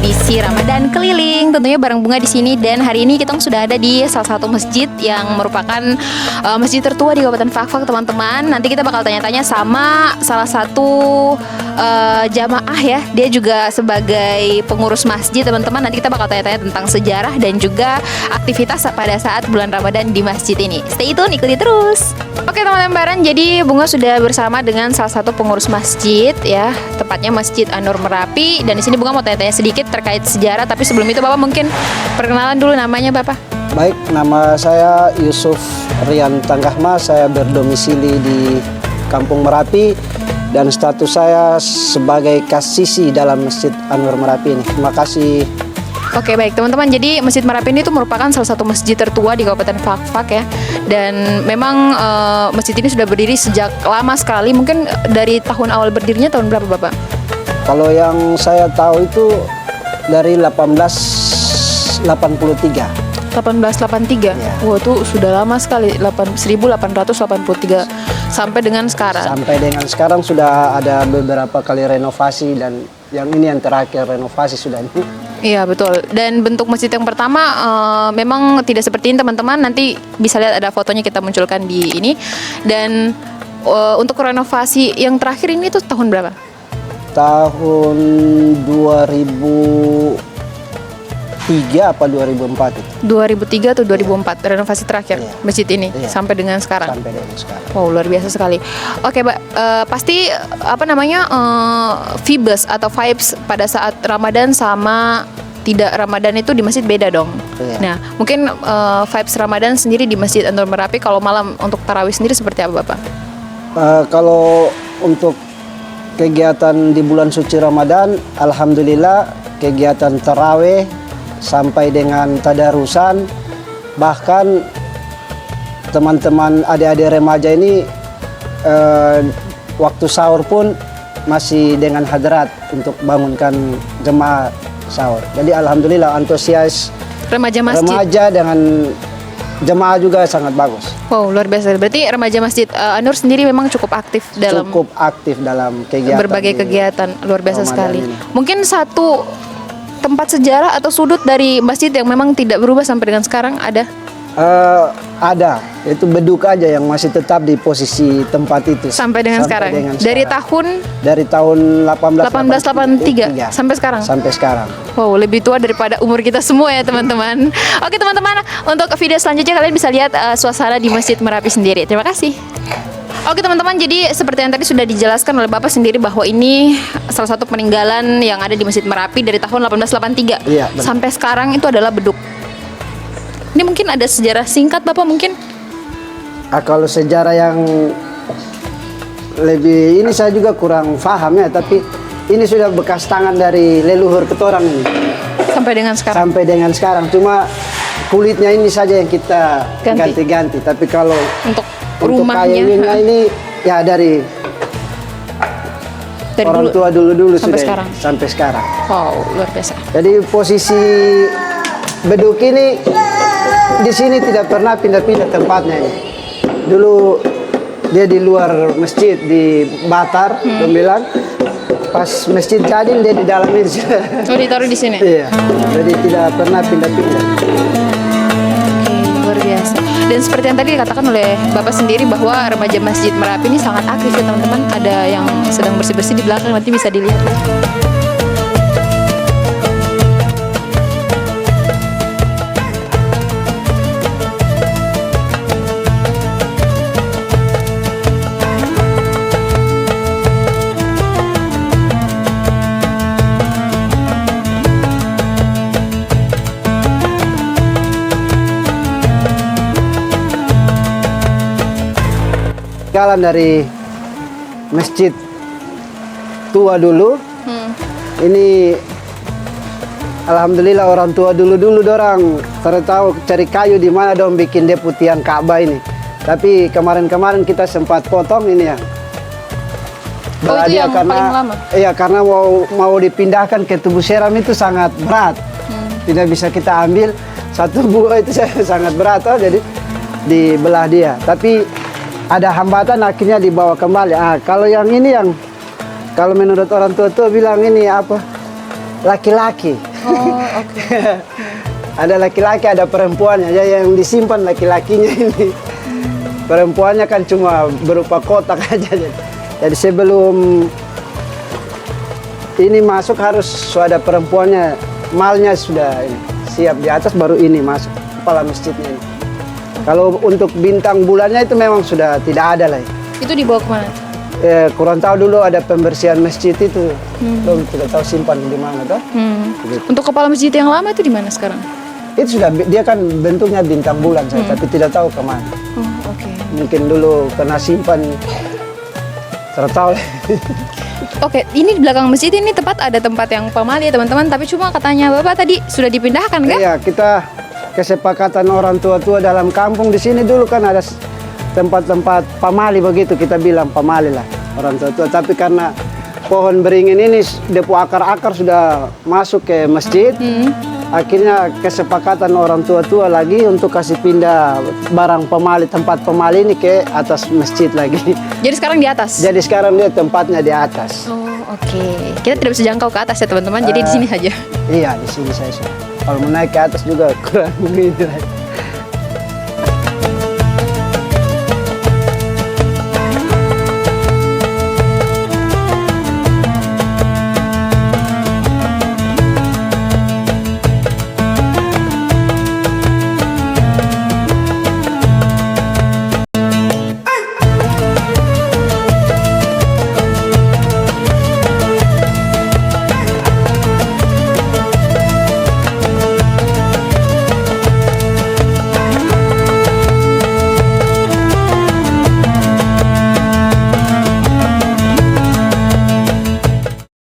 edisi Ramadan keliling, tentunya bareng Bunga di sini. Dan hari ini kita sudah ada di salah satu masjid yang merupakan masjid tertua di Kabupaten Fakfak, teman-teman. Nanti kita bakal tanya-tanya sama salah satu jamaah ya. Dia juga sebagai pengurus masjid, teman-teman. Nanti kita bakal tanya-tanya tentang sejarah dan juga aktivitas pada saat bulan Ramadan di masjid ini. Stay tune, ikuti terus. Oke teman-teman, jadi Bunga sudah bersama dengan salah satu pengurus masjid ya, tepatnya Masjid An-Nur Merapi. Dan di sini Bunga mau tanya-tanya sedikit terkait sejarah, tapi sebelum itu Bapak mungkin perkenalan dulu namanya Bapak. Baik, nama saya Yusuf Rian Tanggahma, saya berdomisili di Kampung Merapi dan status saya sebagai kasisi dalam Masjid An-Nur Merapi ini. Terima kasih. Oke baik teman-teman, jadi Masjid Merapi ini tuh merupakan salah satu masjid tertua di Kabupaten Fakfak ya. Dan memang masjid ini sudah berdiri sejak lama sekali. Mungkin dari tahun awal berdirinya tahun berapa Bapak? Kalau yang saya tahu itu dari 1883. 1883. Ya. Wah, itu sudah lama sekali. 1883 sampai dengan sekarang. Sampai dengan sekarang sudah ada beberapa kali renovasi dan yang ini yang terakhir renovasi sudah ini. Iya betul. Dan bentuk masjid yang pertama memang tidak seperti ini teman-teman. Nanti bisa lihat ada fotonya kita munculkan di ini. Dan untuk renovasi yang terakhir ini tuh tahun berapa? Tahun 2003 apa 2004 itu? 2003 atau 2004 renovasi terakhir masjid ini sampai dengan sekarang. Sampai dengan sekarang. Wow, luar biasa sekali. Oke, Mbak, pasti apa namanya vibes atau vibes pada saat Ramadan sama tidak Ramadan itu di masjid beda dong. Iya. Nah, mungkin vibes Ramadan sendiri di Masjid An-Nur Merapi kalau malam untuk tarawih sendiri seperti apa, Bapak? Kalau untuk kegiatan di bulan suci Ramadan, alhamdulillah kegiatan tarawih sampai dengan tadarusan, bahkan teman-teman adik-adik remaja ini waktu sahur pun masih dengan hadrat untuk bangunkan jemaah sahur. Jadi alhamdulillah antusias Remaja masjid. remaja dengan jemaah juga sangat bagus. Wow, luar biasa. Berarti remaja Masjid An-Nur sendiri memang cukup aktif dalam kegiatan berbagai kegiatan. Luar biasa Ramadan sekali. ini. Mungkin satu tempat sejarah atau sudut dari masjid yang memang tidak berubah sampai dengan sekarang ada? Ada, itu beduk aja yang masih tetap di posisi tempat itu Sampai dengan sekarang. Dari tahun 1883 sampai sekarang. Sampai sekarang. Wow, lebih tua daripada umur kita semua ya teman-teman. Oke teman-teman, untuk video selanjutnya kalian bisa lihat suasana di Masjid Merapi sendiri. Terima kasih. Oke teman-teman, jadi seperti yang tadi sudah dijelaskan oleh Bapak sendiri bahwa ini salah satu peninggalan yang ada di Masjid Merapi dari tahun 1883 Iya, benar. sampai sekarang itu adalah beduk. Ini mungkin ada sejarah singkat Bapak mungkin? Kalau sejarah yang lebih ini saya juga kurang paham ya, tapi ini sudah bekas tangan dari leluhur ketorang ini. Sampai dengan sekarang? Sampai dengan sekarang, cuma kulitnya ini saja yang kita ganti-ganti. Tapi kalau Untuk untuk rumahnya kayunya ini ya dari orang dulu tua dulu sampai sudah sekarang. sampai sekarang. Wow, luar biasa. Jadi posisi beduk ini di sini tidak pernah pindah-pindah tempatnya ini. Dulu dia di luar masjid di Batar, bilang pas masjid jadi dia di dalam ini. Oh, ditaruh di sini. Iya, jadi tidak pernah pindah-pindah. Oke, luar biasa. Dan seperti yang tadi dikatakan oleh Bapak sendiri bahwa remaja Masjid Merapi ini sangat aktif ya teman-teman. Ada yang sedang bersih-bersih di belakang, nanti bisa dilihat. Jalan dari masjid tua dulu, ini alhamdulillah orang tua dulu dorang tahu cari kayu di mana dong bikin deputian Ka'bah ini. Tapi kemarin kita sempat potong ini ya. Oh, itu yang paling lama? Iya, karena mau dipindahkan ke tubuh seram itu sangat berat. Tidak bisa kita ambil satu buah itu sangat berat, jadi dibelah dia. Tapi ada hambatan akhirnya dibawa kembali. Kalau yang ini yang kalau menurut orang tua bilang ini apa? Laki-laki. Oh, oke. Ada laki-laki, ada perempuannya. Ya, yang disimpan laki-lakinya ini. Perempuannya kan cuma berupa kotak aja. Jadi sebelum ini masuk harus ada perempuannya, malnya sudah ini, siap di atas, baru ini masuk kepala masjidnya ini. Kalau untuk bintang bulannya itu memang sudah tidak ada lah. Itu dibawa kemana? Kurang tahu dulu ada pembersihan masjid itu, belum tidak tahu simpan di mana toh. Untuk kepala masjid yang lama itu di mana sekarang? Itu sudah, dia kan bentuknya bintang bulan saya, tapi tidak tahu kemana. Oh, oke. Mungkin dulu kena simpan, tidak tahu. Oke, ini di belakang masjid ini tepat ada tempat yang pamali ya teman-teman, tapi cuma katanya Bapak tadi sudah dipindahkan kan? Iya, kita kesepakatan orang tua-tua dalam kampung di sini dulu kan ada tempat-tempat pamali begitu, kita bilang pamali lah orang tua-tua. Tapi karena pohon beringin ini depo akar-akar sudah masuk ke masjid, akhirnya kesepakatan orang tua-tua lagi untuk kasih pindah barang pemali, tempat pemali ini ke atas masjid lagi. Jadi sekarang di atas? Jadi sekarang dia tempatnya di atas. Oh, oke. Kita tidak bisa jangkau ke atas ya teman-teman, jadi di sini saja. Iya, di sini saya sudah. Kalau mau naik ke atas juga kurang begitu.